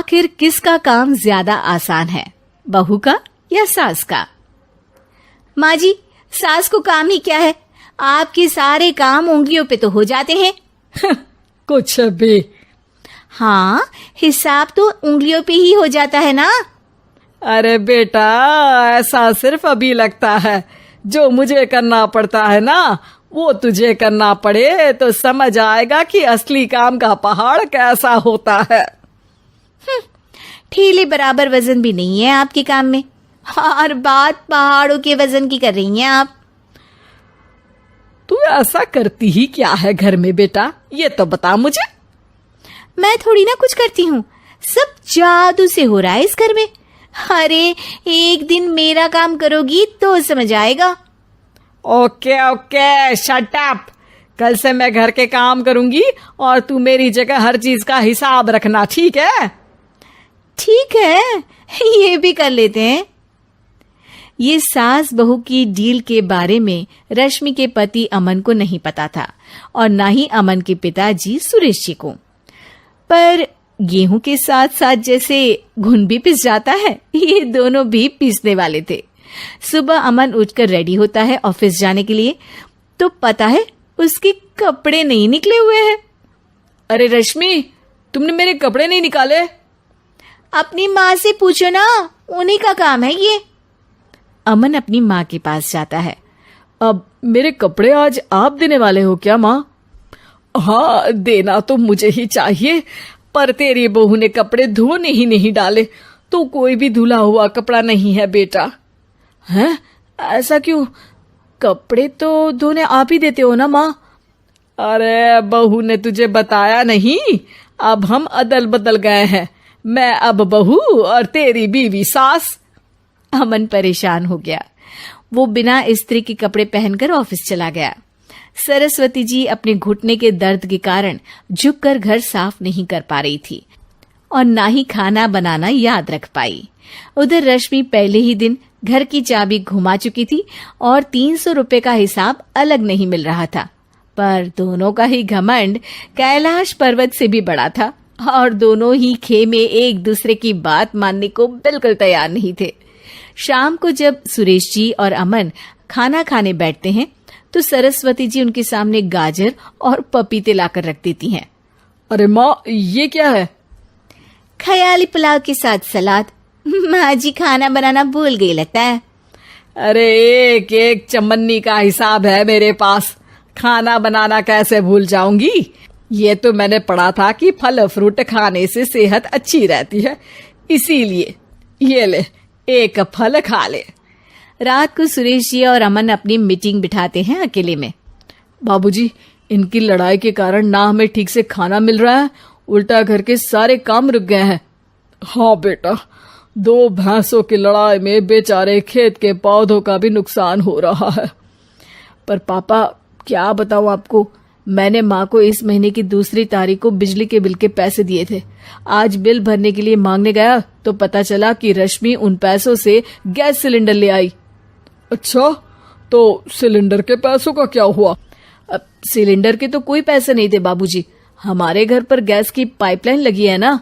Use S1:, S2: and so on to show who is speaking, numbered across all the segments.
S1: आखिर किसका काम ज्यादा आसान है, बहू का या सास का? माँ जी, सास को काम ही क्या है, आपके सारे काम उंगलियों पे तो हो जाते हैं।
S2: कुछ भी।
S1: हाँ, हिसाब तो उंगलियों पे ही हो जाता है ना।
S2: अरे बेटा, ऐसा सिर्फ अभी लगता है, जो मुझे करना पड़ता है ना वो तुझे करना पड़े तो समझ आएगा कि असली काम का पहाड़ कैसा होता है।
S1: ठेले बराबर वजन भी नहीं है आपके काम में, और बात पहाड़ों के वजन की कर रही हैं आप।
S2: तू ऐसा करती ही क्या है घर में बेटा, ये तो बता मुझे।
S1: मैं थोड़ी ना कुछ करती हूँ, सब जादू से हो रहा है इस घर में। अरे एक दिन मेरा काम करोगी तो समझ आएगा।
S2: Okay okay, shut up. कल से मैं घर के काम करूंगी और तू मेरी जगह हर चीज का हिसाब रखना, ठीक है?
S1: ठीक है, ये भी कर लेते हैं। ये सास बहू की डील के बारे में रश्मि के पति अमन को नहीं पता था और ना ही अमन के पिताजी सुरेश जी को। पर गेहूं के साथ साथ जैसे घुन भी पिस जाता है, ये दोनों भी पीसने वाले थे। सुबह अमन उठकर रेडी होता है ऑफिस जाने के लिए, तो पता है उसके कपड़े नहीं निकले हुए हैं।
S2: अरे रश्मि, तुमने मेरे कपड़े नहीं निकाले?
S1: अपनी माँ से पूछो ना, उन्हीं का काम है ये। अमन अपनी माँ के पास जाता है।
S2: अब मेरे कपड़े आज आप देने वाले हो क्या माँ? हाँ, देना तो मुझे ही चाहिए, पर तेरी बहू ने कपड़े धोने ही नहीं डाले, तो कोई भी धुला हुआ कपड़ा नहीं है बेटा। हैं? ऐसा क्यों? कपड़े तो धोने आप ही देते हो ना माँ? अरे बहू ने तुझे बताया नहीं, अब हम अदल बदल गए हैं, मैं अब बहू और तेरी बीवी सास।
S1: अमन परेशान हो गया। वो बिना इस्त्री के कपड़े पहनकर ऑफिस चला गया। सरस्वती जी अपने घुटने के दर्द के कारण झुककर घर साफ नहीं कर पा रही थी और ना ही खाना बनाना याद रख पाई। उधर रश्मि पहले ही दिन घर की चाबी घुमा चुकी थी और 300 रुपए का हिसाब अलग नहीं मिल रहा था। पर दोनों का ही घमंड कैलाश पर्वत से भी बड़ा था और दोनों ही खेमे एक दूसरे की बात मानने को बिल्कुल तैयार नहीं थे। शाम को जब सुरेश जी और अमन खाना खाने बैठते हैं तो सरस्वती जी उनके सामने गाजर और पपीते लाकर रख देती हैं।
S2: अरे माँ, ये क्या है?
S1: ख्याली पुलाव के साथ सलाद। माँ जी खाना बनाना भूल गई लगता है।
S2: अरे एक एक चमन्नी का हिसाब है मेरे पास, खाना बनाना कैसे भूल जाऊंगी? ये तो मैंने पढ़ा था कि फल फ्रूट खाने से सेहत अच्छी रहती है, इसीलिए ये ले, एक फल खा ले।
S1: रात को सुरेश जी और अमन अपनी मीटिंग बिठाते हैं अकेले में।
S2: बाबूजी, इनकी लड़ाई के कारण ना हमें ठीक से खाना मिल रहा है, उल्टा घर के सारे काम रुक गए हैं। हाँ बेटा, 2 भैंसों की लड़ाई में बेचारे खेत के पौधों का भी नुकसान हो रहा है। पर पापा, क्या बताऊं आपको, मैंने माँ को इस महीने की 2 तारीख को बिजली के बिल के पैसे दिए थे। आज बिल भरने के लिए मांगने गया तो पता चला कि रश्मि उन पैसों से गैस सिलेंडर ले आई। अच्छा, तो सिलेंडर के पैसों का क्या हुआ?
S1: अब सिलेंडर के तो कोई पैसे नहीं थे बाबूजी, हमारे घर पर गैस की पाइपलाइन लगी है ना।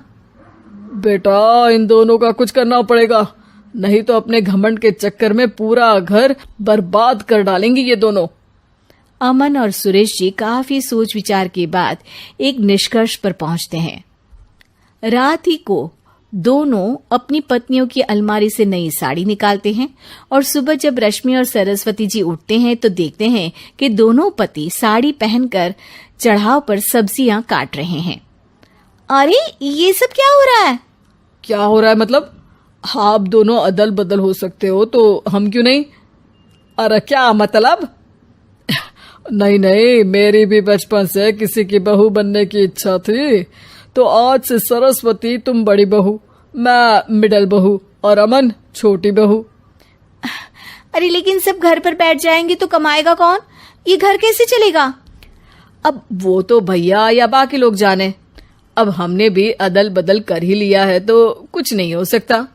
S2: बेटा, इन दोनों का कुछ करना पड़ेगा, नहीं तो अपने घमंड के चक्कर में पूरा घर बर्बाद कर डालेंगी ये दोनों।
S1: अमन और सुरेश जी काफी सोच विचार के बाद एक निष्कर्ष पर पहुंचते हैं। रात ही को दोनों अपनी पत्नियों की अलमारी से नई साड़ी निकालते हैं और सुबह जब रश्मि और सरस्वती जी उठते हैं तो देखते हैं कि दोनों पति साड़ी पहनकर चढ़ाव पर सब्जियां काट रहे हैं। अरे ये सब क्या हो रहा है?
S2: क्या हो रहा है मतलब? आप दोनों अदल बदल हो सकते हो तो हम क्यों नहीं? अरे क्या मतलब? नहीं नहीं, मेरी भी बचपन से किसी की बहू बनने की इच्छा थी, तो आज से सरस्वती तुम बड़ी बहू, मैं मिडल बहू और अमन छोटी बहू।
S1: अरे लेकिन सब घर पर बैठ जाएंगे तो कमाएगा कौन? ये घर कैसे चलेगा?
S2: अब वो तो भैया या बाकी लोग जाने, अब हमने भी अदल बदल कर ही लिया है तो कुछ नहीं हो सकता।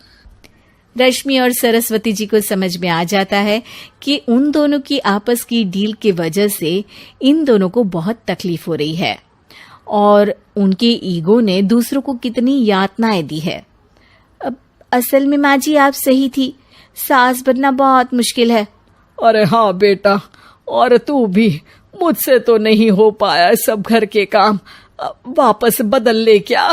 S1: रश्मि और सरस्वती जी को समझ में आ जाता है कि उन दोनों की आपस की डील की वजह से इन दोनों को बहुत तकलीफ हो रही है और उनके ईगो ने दूसरों को कितनी यातनाएं दी है। अब असल में माँ जी आप सही थी, सास बनना बहुत मुश्किल है।
S2: अरे हाँ बेटा, और तू भी, मुझसे तो नहीं हो पाया सब घर के काम, वापस बदल ले क्या?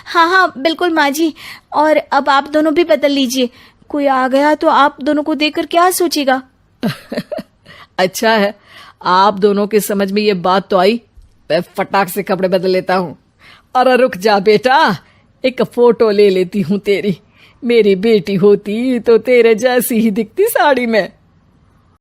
S1: हाँ हाँ बिल्कुल माँ जी, और अब आप दोनों भी बदल लीजिए। कोई आ गया तो आप दोनों को देखकर क्या सोचेगा?
S2: अच्छा है, आप दोनों के समझ में ये बात तो आई। मैं फटाक से कपड़े बदल लेता हूँ। अरे रुक जा बेटा, एक फोटो ले लेती हूँ तेरी। मेरी बेटी होती तो तेरे जैसी ही दिखती साड़ी में।